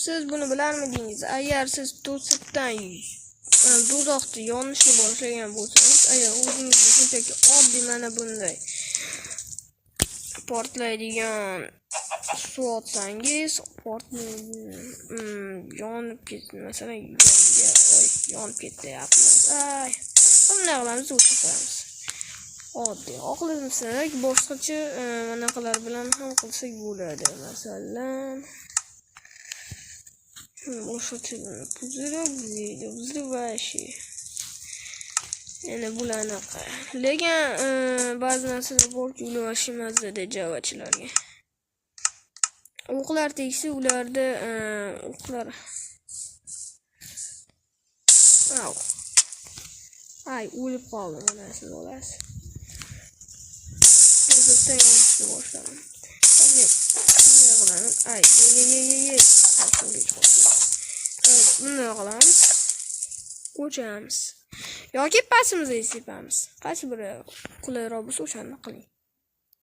Siz buni bilarmidingiz? Agar siz to'siqdan do'zaxda yonishni boshlagan bo'lsangiz, agar o'zingizni shunchaki oddiy mana bunday portlaydigan suv otsangiz, yonib ketdi, masalan, yonib ketayapmiz. Bunday qilamiz, o'chiramiz. Oddiy xohlasak boshqacha anaqalar bilan ham qilsak bo'ladi. Masalan, boshqacha buzdi va şey. Yani bularnaqa. Lekin ba'zi narsalar borki, ular ashimazda javachilarga. O'qlar tegsa, ularda o'qlar o'lib qoldi mana siz olasiz. To'siqdan yonishni boshladim. Bunday qilamiz. O'chamiz. Yoki pasimizni sepamiz. Qaysi biri qulayroq bo'lsa o'shani qiling.